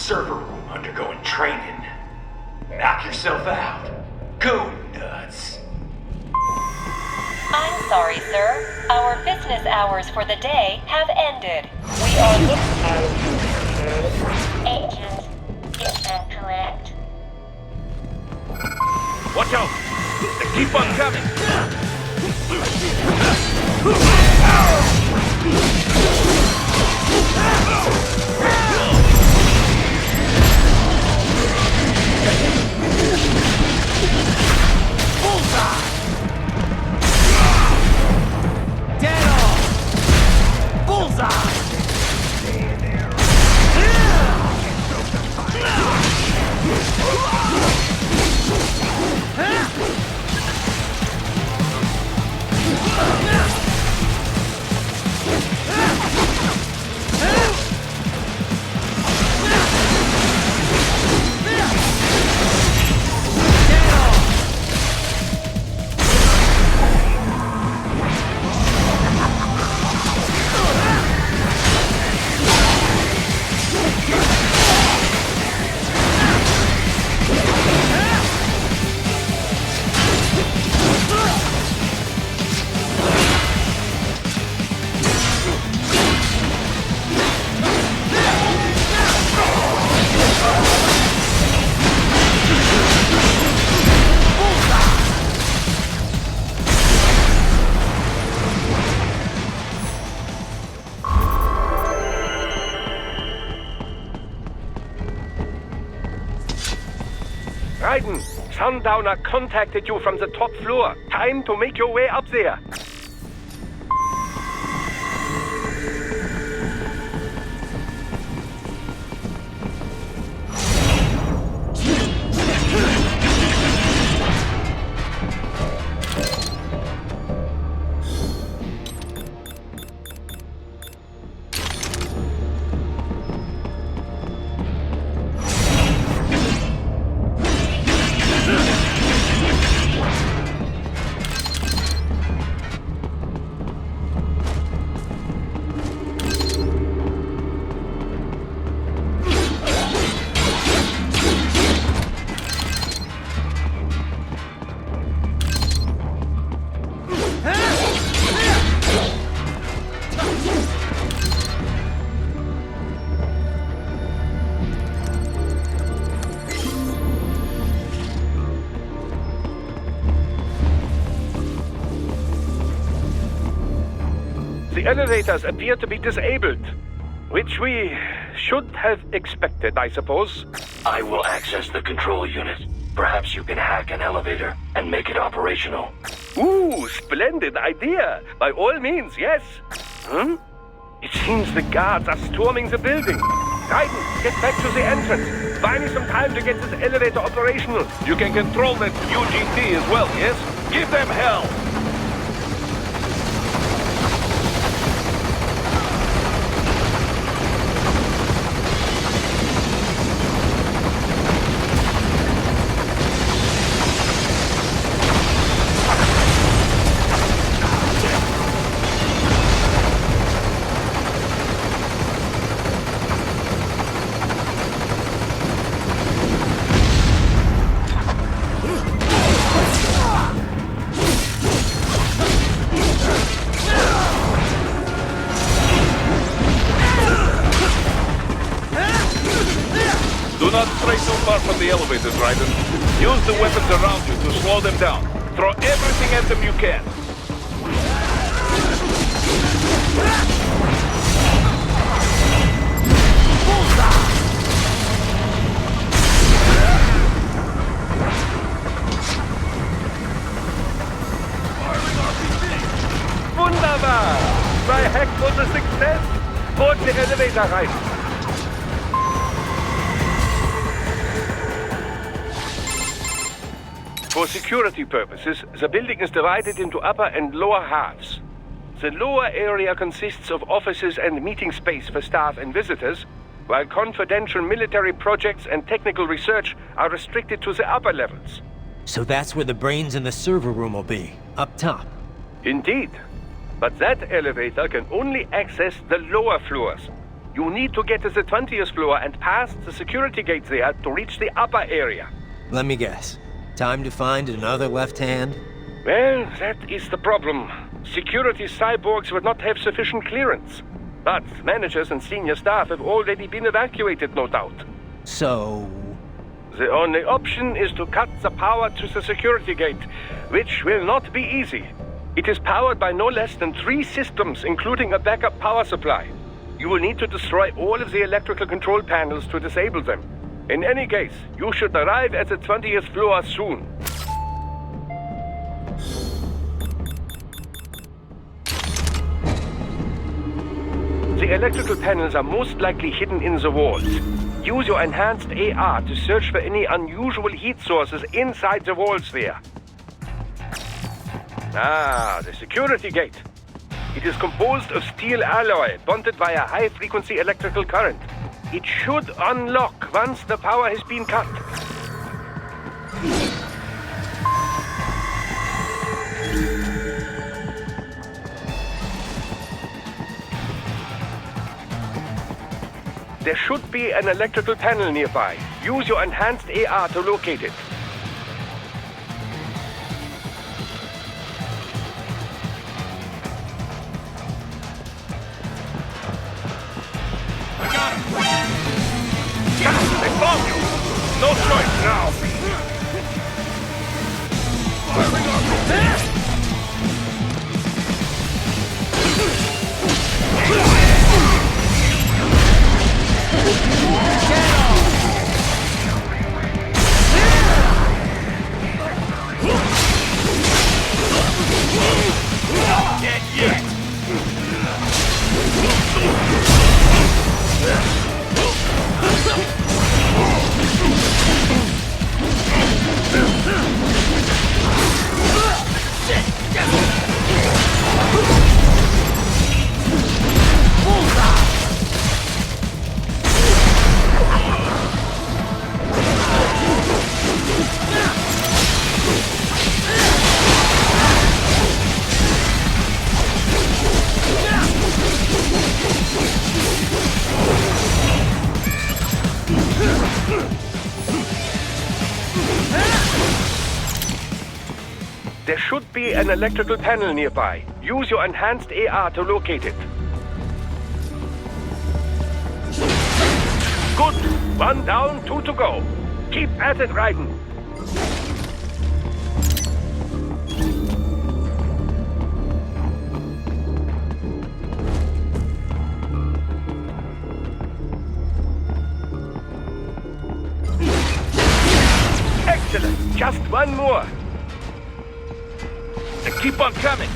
server room undergoing training. Knock yourself out. Go nuts. I'm sorry, sir. Our business hours for the day have ended. We are Agent, is that correct? Watch out! They keep on coming! Bullseye! Dead on! Bullseye! Raiden, Sundowner contacted you from the top floor. Time to make your way up there. The elevators appear to be disabled, which we should have expected, I suppose. I will access the control unit. Perhaps you can hack an elevator and make it operational. Ooh, splendid idea. By all means, yes. It seems the guards are storming the building. Raiden, get back to the entrance. Buy me some time to get this elevator operational. You can control that UGT as well, yes? Give them hell! Do not stray too far from the elevators, Raiden. Use the weapons around you to slow them down. Throw everything at them you can. Wunderbar! My hack was a success! Board the elevator rein! For security purposes, the building is divided into upper and lower halves. The lower area consists of offices and meeting space for staff and visitors, while confidential military projects and technical research are restricted to the upper levels. So that's where the brains in the server room will be, up top. Indeed. But that elevator can only access the lower floors. You need to get to the 20th floor and pass the security gate there to reach the upper area. Let me guess. Time to find another left hand? Well, that is the problem. Security cyborgs would not have sufficient clearance. But managers and senior staff have already been evacuated, no doubt. So... The only option is to cut the power to the security gate, which will not be easy. It is powered by no less than 3 systems, including a backup power supply. You will need to destroy all of the electrical control panels to disable them. In any case, you should arrive at the 20th floor soon. The electrical panels are most likely hidden in the walls. Use your enhanced AR to search for any unusual heat sources inside the walls there. Ah, the security gate. It is composed of steel alloy bonded by a high-frequency electrical current. It should unlock once the power has been cut. There should be an electrical panel nearby. Use your enhanced AR to locate it. I got him! They found you! No choice now! Firing on the There should be an electrical panel nearby. Use your enhanced AR to locate it. Good. 1 down, 2 to go. Keep at it, Raiden. Excellent. Just 1 more. keep on coming!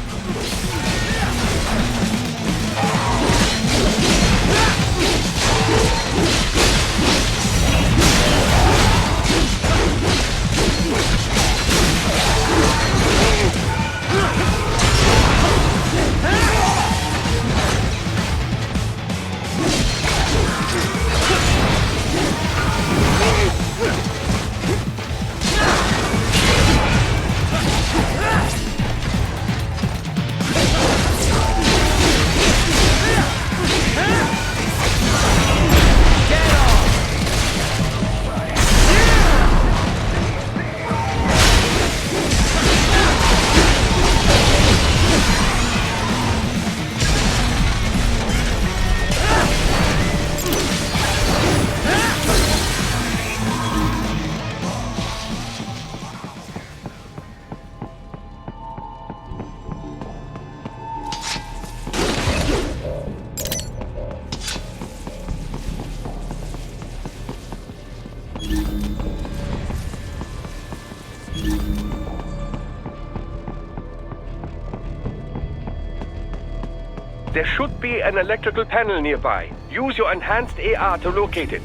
There should be an electrical panel nearby. Use your enhanced AR to locate it.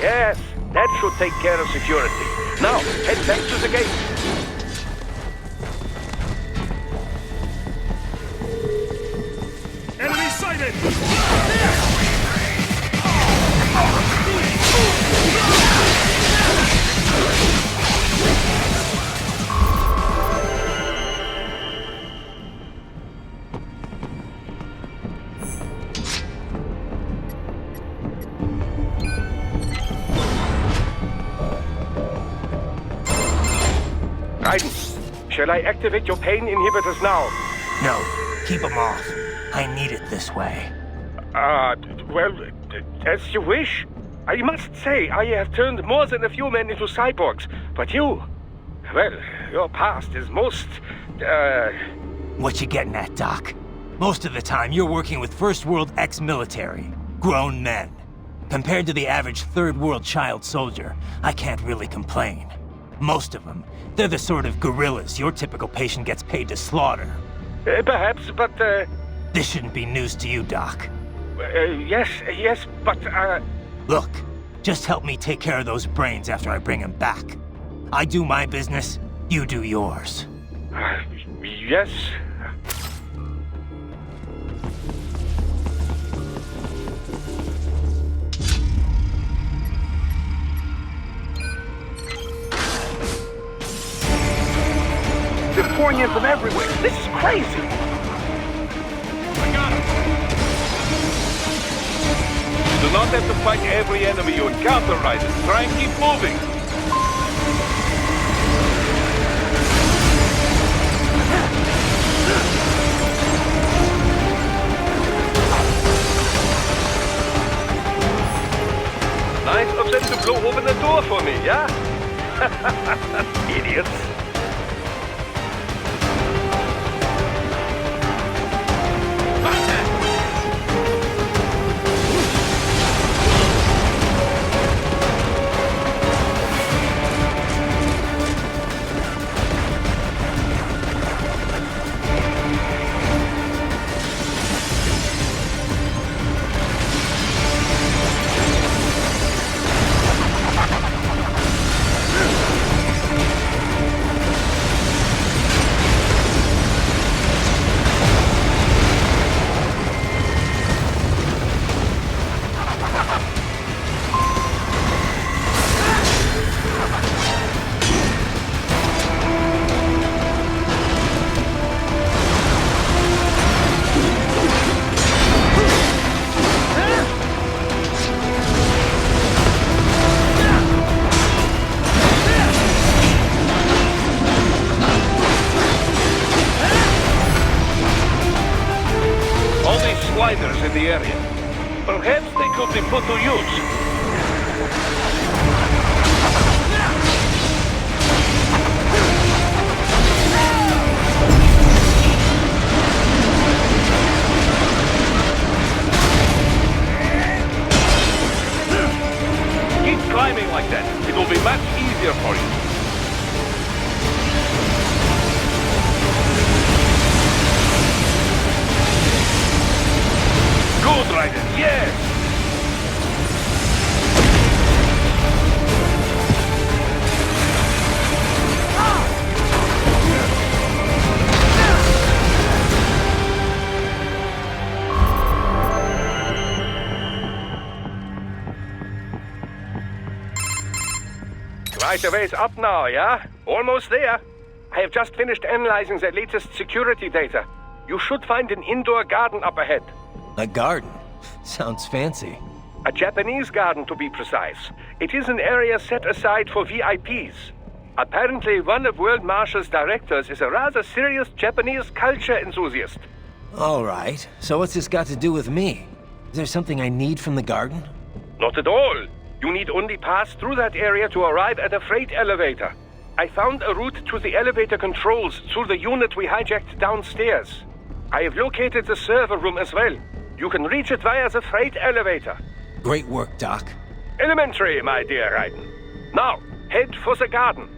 Yes, that should take care of security. Now, head back to the gate. Enemy sighted! Raiden, shall I activate your pain inhibitors now? No, keep them off. I need it this way. Well, as you wish. I must say, I have turned more than a few men into cyborgs, but you... Well, your past is most, What you getting at, Doc? Most of the time, you're working with First World ex-military. Grown men. Compared to the average Third World child soldier, I can't really complain. Most of them, they're the sort of guerrillas your typical patient gets paid to slaughter. Perhaps, but, This shouldn't be news to you, Doc. yes, but, Look, just help me take care of those brains after I bring them back. I do my business, you do yours. yes. They're pouring in from everywhere. This is crazy. I got him. You do not have to fight every enemy you encounter, Raiden. Try and keep moving. Nice of them to blow open the door for me, yeah? Idiots. Sliders in the area. Perhaps they could be put to use. Keep climbing like that. It will be much easier for you. Good, Raiden, yes! Right away's up now, yeah? Almost there. I have just finished analyzing the latest security data. You should find an indoor garden up ahead. A garden? Sounds fancy. A Japanese garden, to be precise. It is an area set aside for VIPs. Apparently, one of World Marshal's directors is a rather serious Japanese culture enthusiast. All right, so what's this got to do with me? Is there something I need from the garden? Not at all. You need only pass through that area to arrive at a freight elevator. I found a route to the elevator controls through the unit we hijacked downstairs. I have located the server room as well. You can reach it via the freight elevator. Great work, Doc. Elementary, my dear Raiden. Now, head for the garden.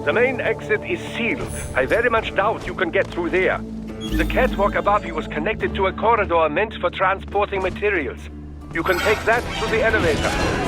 The main exit is sealed. I very much doubt you can get through there. The catwalk above you is connected to a corridor meant for transporting materials. You can take that to the elevator.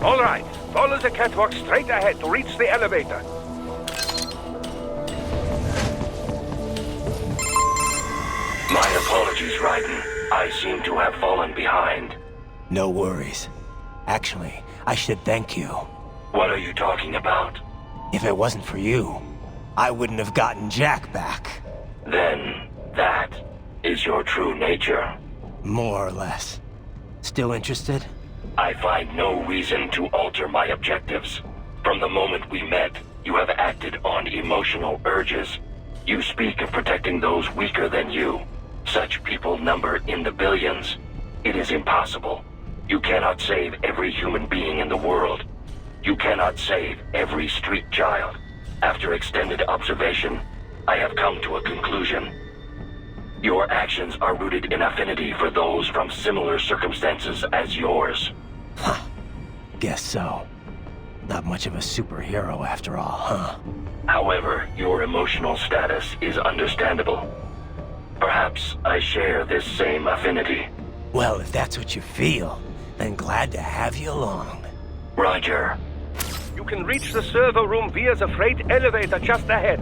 All right, follow the catwalk straight ahead to reach the elevator. My apologies, Raiden. I seem to have fallen behind. No worries. Actually, I should thank you. What are you talking about? If it wasn't for you, I wouldn't have gotten Jack back. Then, that is your true nature. More or less. Still interested? I find no reason to alter my objectives. From the moment we met, you have acted on emotional urges. You speak of protecting those weaker than you. Such people number in the billions. It is impossible. You cannot save every human being in the world. You cannot save every street child. After extended observation, I have come to a conclusion. Your actions are rooted in affinity for those from similar circumstances as yours. Huh. Guess so. Not much of a superhero after all, huh? However, your emotional status is understandable. Perhaps I share this same affinity. Well, if that's what you feel, then glad to have you along. Roger. You can reach the server room via the freight elevator just ahead.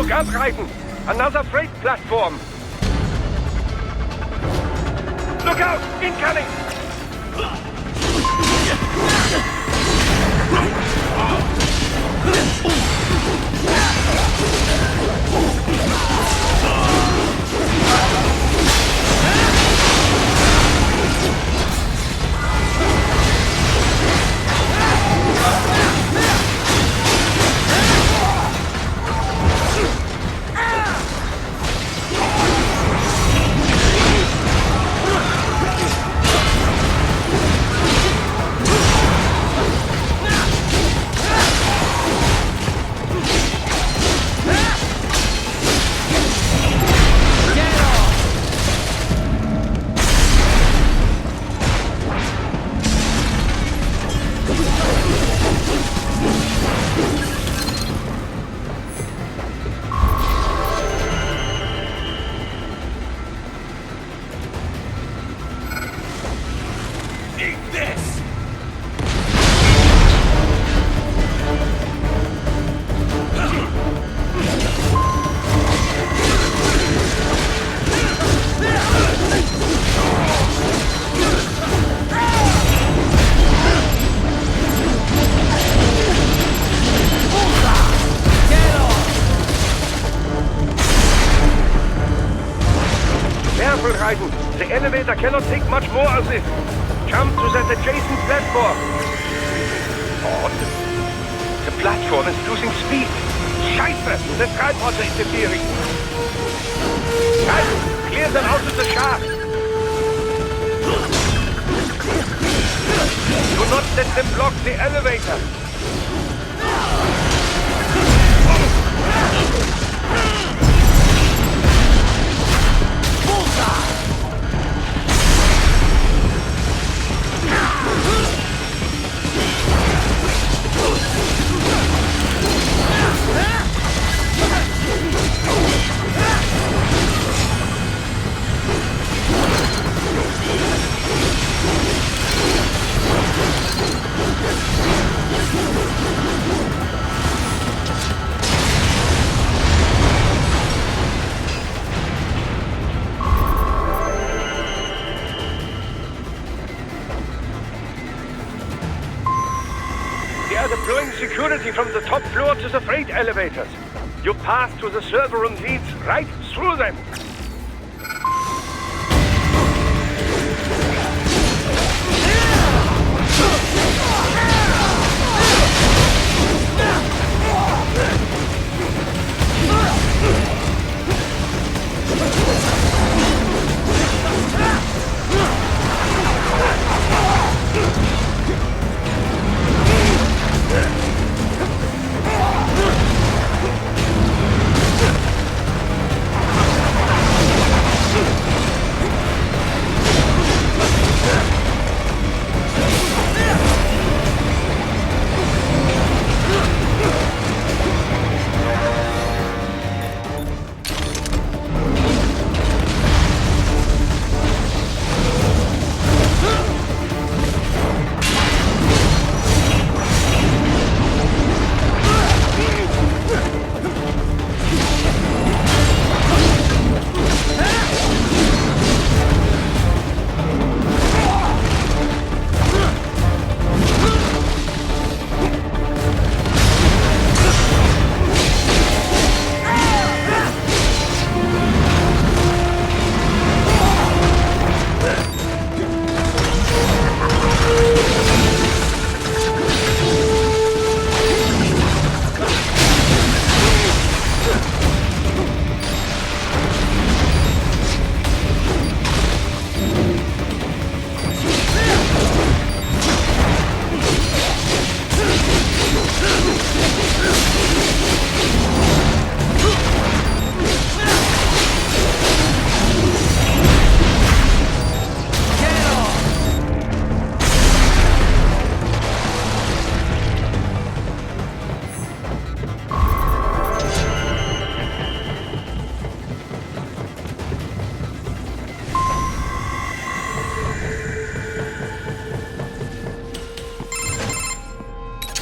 Look out, Raiden! Another freight platform! Look out! Incoming! The elevator cannot take much more of this. Jump to that adjacent platform. Odd. The platform is losing speed. Scheiße! The tripods are interfering. Guys, clear them out of the shaft. Do not let them block the elevator. They are deploying security from the top floor to the freight elevators. Your path to the server room leads right through them.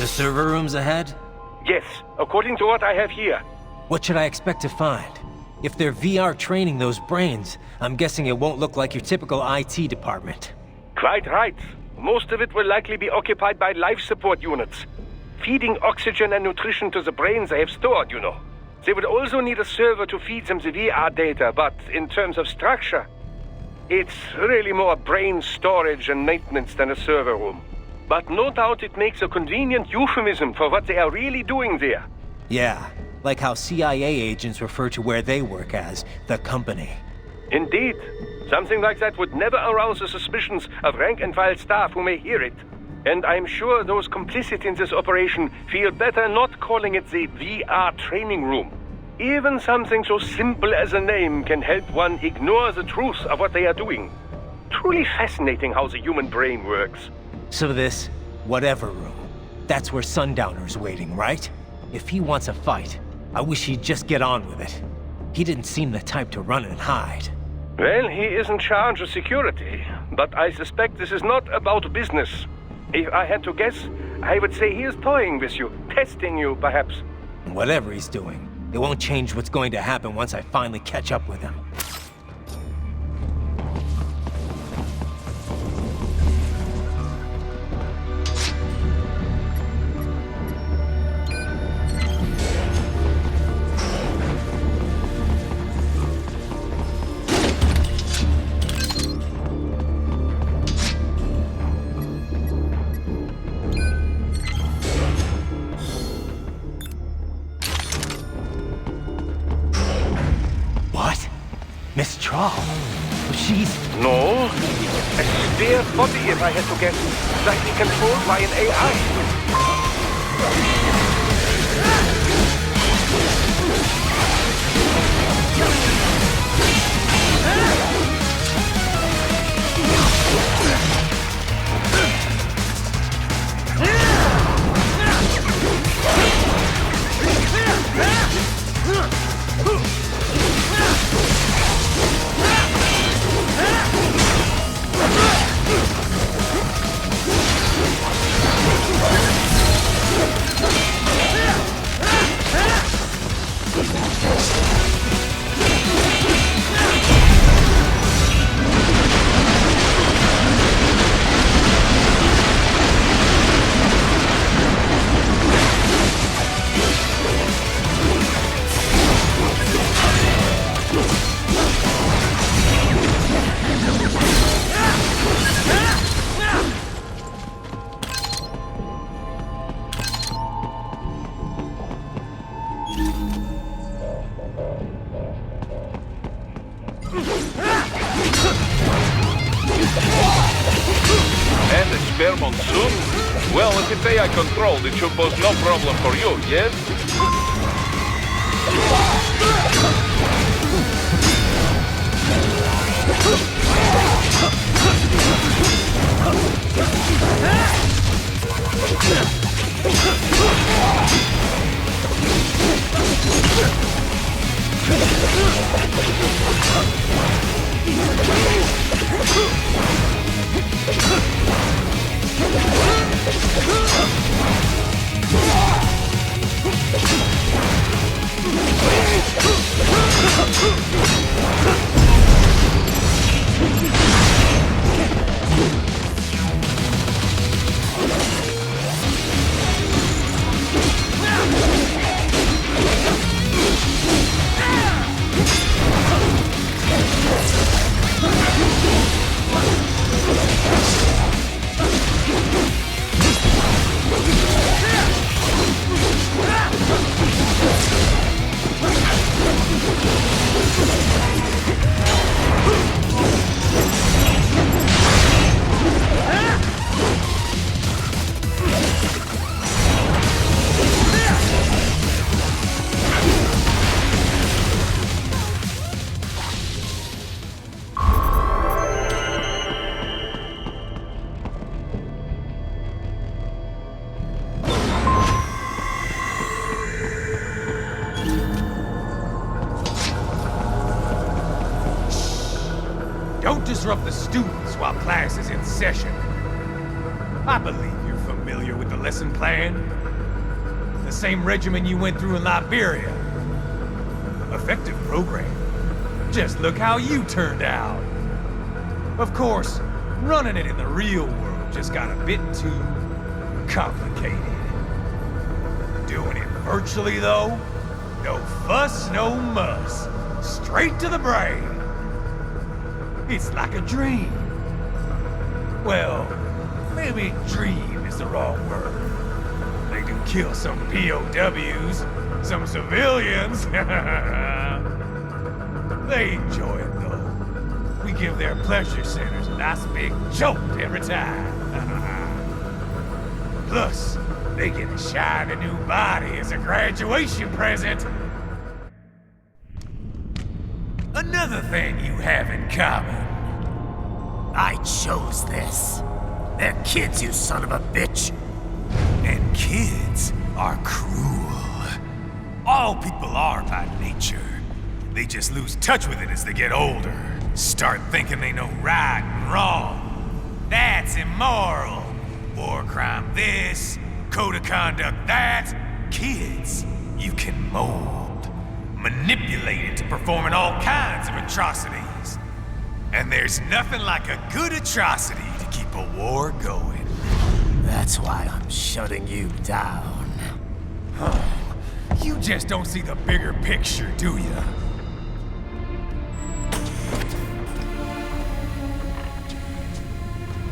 The server rooms ahead? Yes, according to what I have here. What should I expect to find? If they're VR training those brains, I'm guessing it won't look like your typical IT department. Quite right. Most of it will likely be occupied by life support units. Feeding oxygen and nutrition to the brains they have stored, you know. They would also need a server to feed them the VR data, but in terms of structure, it's really more brain storage and maintenance than a server room. But no doubt it makes a convenient euphemism for what they are really doing there. Yeah, like how CIA agents refer to where they work as the company. Indeed. Something like that would never arouse the suspicions of rank-and-file staff who may hear it. And I'm sure those complicit in this operation feel better not calling it the VR training room. Even something so simple as a name can help one ignore the truth of what they are doing. Truly fascinating how the human brain works. So this whatever room, that's where Sundowner's waiting, right? If he wants a fight, I wish he'd just get on with it. He didn't seem the type to run and hide. Well, he is in charge of security, but I suspect this is not about business. If I had to guess, I would say he is toying with you, testing you, perhaps. Whatever he's doing, it won't change what's going to happen once I finally catch up with him. Miss Trawl? She's... No. A spare body, if I had to guess. Likely controlled by an AI. And a spare monsoon? Well, if it's AI controlled, it should pose no problem for you, yes? Don't disrupt the students while class is in session. I believe you're familiar with the lesson plan. The same regimen you went through in Liberia. Effective program. Just look how you turned out. Of course, running it in the real world just got a bit too complicated. Doing it virtually, though, no fuss, no muss. Straight to the brain. It's like a dream. Well, maybe dream is the wrong word. They do kill some POWs, some civilians. They enjoy it, though. We give their pleasure centers a nice big jolt every time. Plus, they get a shiny new body as a graduation present. Another thing you have in common. I chose this. They're kids, you son of a bitch. And kids are cruel. All people are by nature. They just lose touch with it as they get older. Start thinking they know right and wrong. That's immoral. War crime this, code of conduct that. Kids, you can mold, manipulate into performing all kinds of atrocities. And there's nothing like a good atrocity to keep a war going. That's why I'm shutting you down. You just don't see the bigger picture, do you?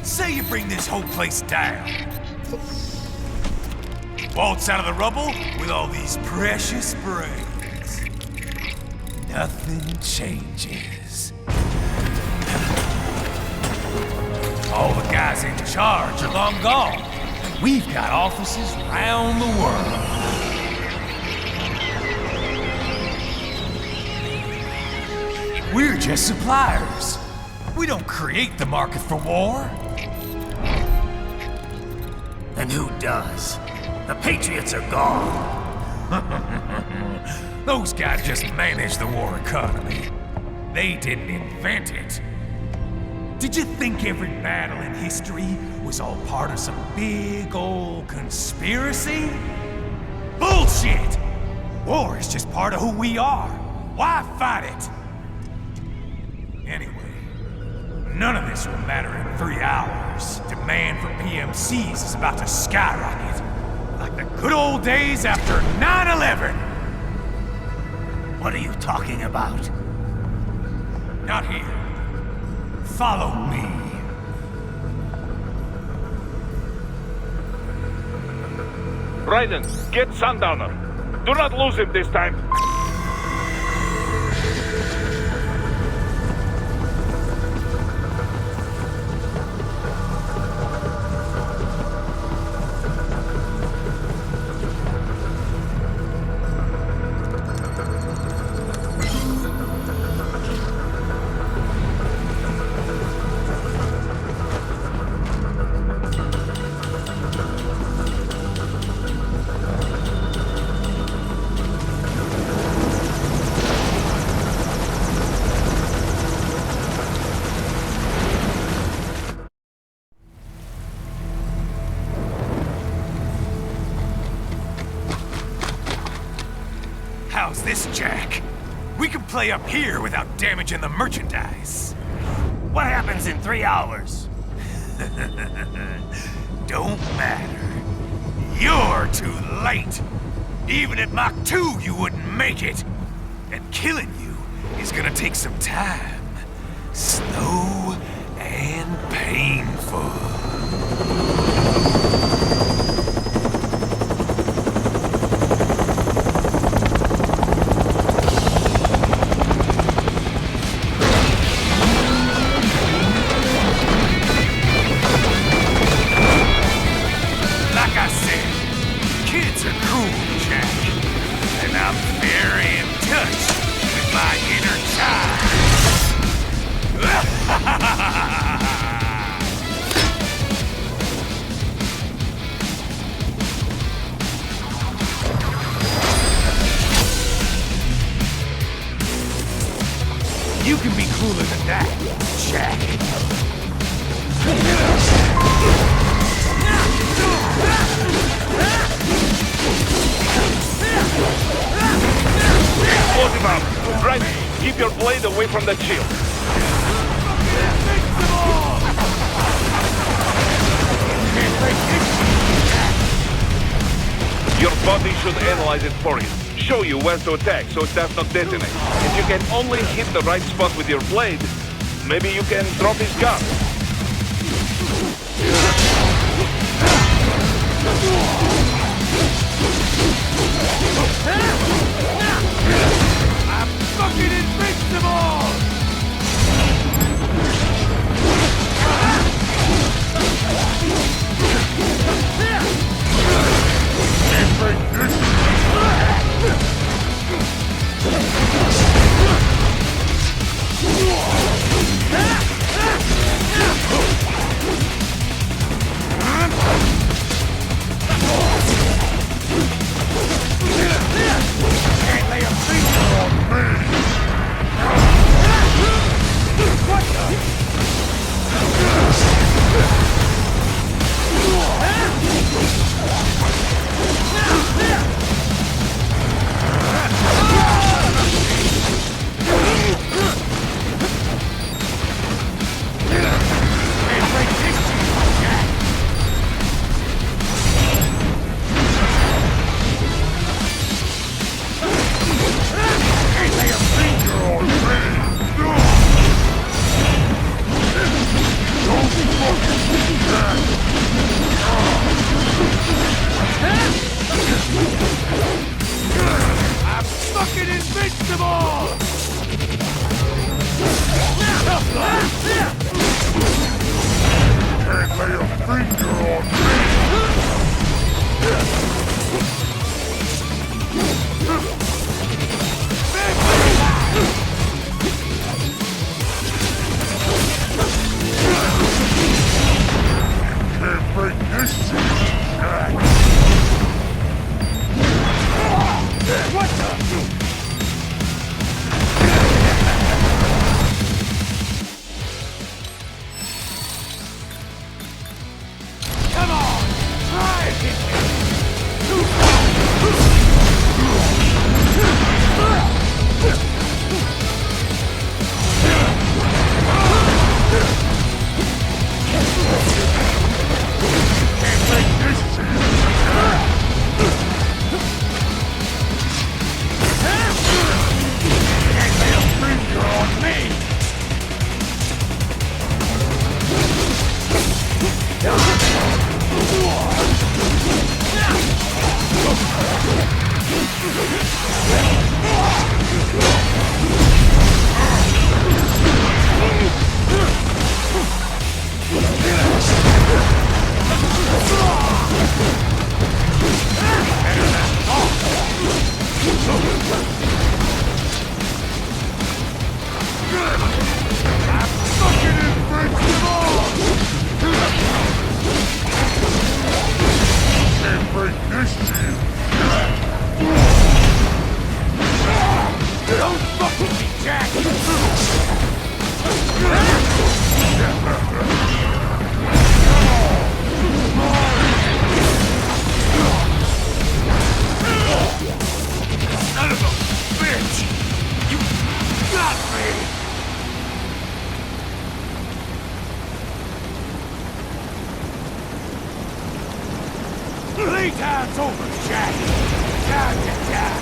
Say you bring this whole place down. Waltz out of the rubble with all these precious brains. Nothing changes. All the guys in charge are long gone, and we've got offices around the world. We're just suppliers. We don't create the market for war. And who does? The Patriots are gone. Those guys just manage the war economy. They didn't invent it. Did you think every battle in history was all part of some big old conspiracy? Bullshit! War is just part of who we are. Why fight it? Anyway, none of this will matter in 3 hours. Demand for PMCs is about to skyrocket. Like the good old days after 9/11. What are you talking about? Not here. Follow me. Raiden, get Sundowner. Do not lose him this time. How's this, Jack? We can play up here without damaging the merchandise. What happens in 3 hours? Don't matter. You're too late. Even at Mach 2, you wouldn't make it. And killing you is gonna take some time. Slow and painful. You can be cooler than that, Jack. Explosive out. blade away from that shield. Your body should analyze it for you. Show you where to attack so it does not detonate. If you can only hit the right spot with your blade, maybe you can drop his gun. I'm fucking invincible! Can't lay a finger on me! What the? I'm fucking invincible! Can't lay a finger on me! Can't break this shit! What the? Come on! Try it, hit me! Can't break this shit! Can't lay a finger on me! I'm fucking invincible! Can't break this shit! Don't fuck with me, Jack! Son of a bitch! You got me! Playtime's over, Jack! Time to die!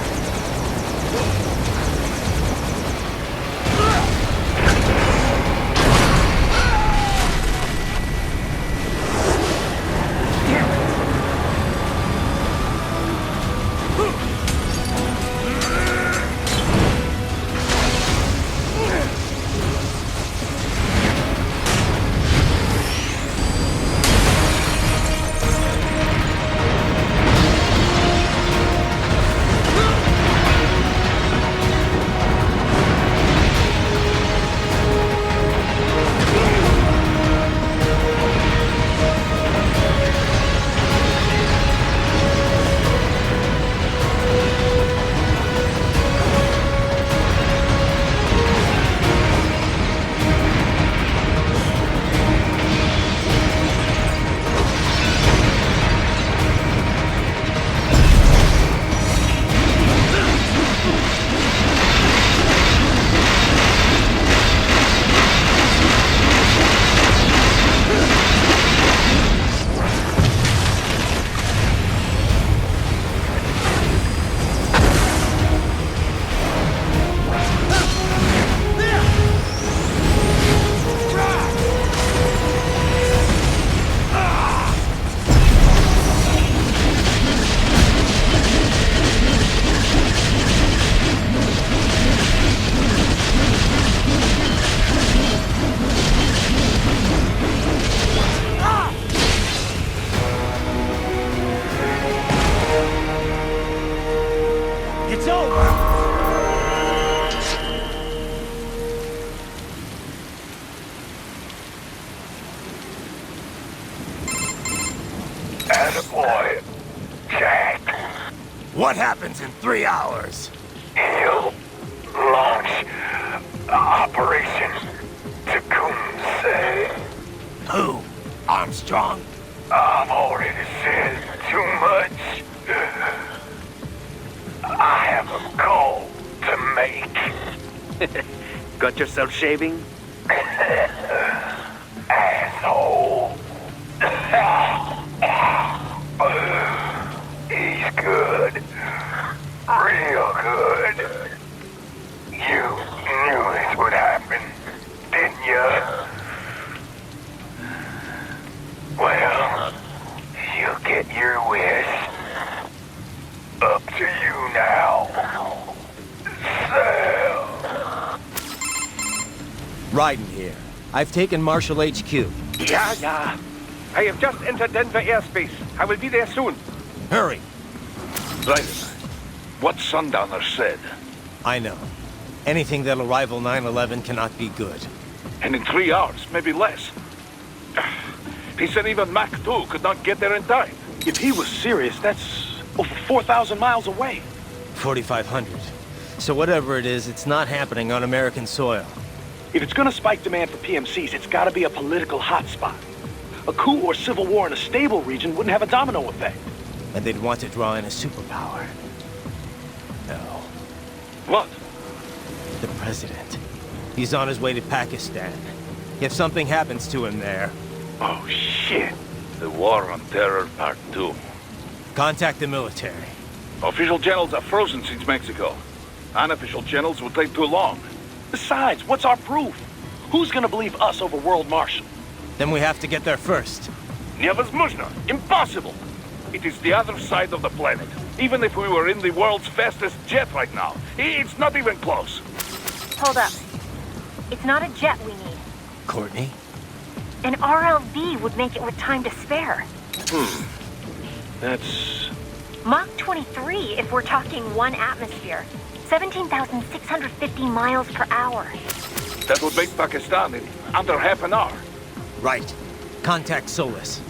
Attaboy, Jack. What happens in 3 hours? He'll launch Operation Tecumseh. Who? Armstrong? I've already said too much. I have a call to make. Got yourself shaving? Asshole. He's good. Real good. You knew this would happen, didn't you? Well, you get your wish. Up to you now. Sam. Raiden here. I've taken Marshall HQ. Yeah. I have just entered Denver airspace. I will be there soon. Hurry. Raiden, what Sundowner said. I know. Anything that'll rival 9/11 cannot be good. And in 3 hours, maybe less. He said even Mach 2 could not get there in time. If he was serious, that's over 4,000 miles away. 4,500. So whatever it is, it's not happening on American soil. If it's gonna spike demand for PMCs, it's gotta be a political hotspot. A coup or civil war in a stable region wouldn't have a domino effect. And they'd want to draw in a superpower. No. What? The president. He's on his way to Pakistan. If something happens to him there, Oh, shit. The War on Terror Part 2. contact the military. Official channels are frozen since Mexico. Unofficial channels will take too long. Besides, what's our proof? Who's gonna believe us over World Marshal? Then we have to get there first. Невозможно. Impossible. It is the other side of the planet. Even if we were in the world's fastest jet right now, it's not even close. Hold up. It's not a jet we need. Courtney? An RLV would make it with time to spare. That's... Mach 23 if we're talking 1 atmosphere. 17,650 miles per hour. That would make Pakistan in under half an hour. Right. Contact Solis.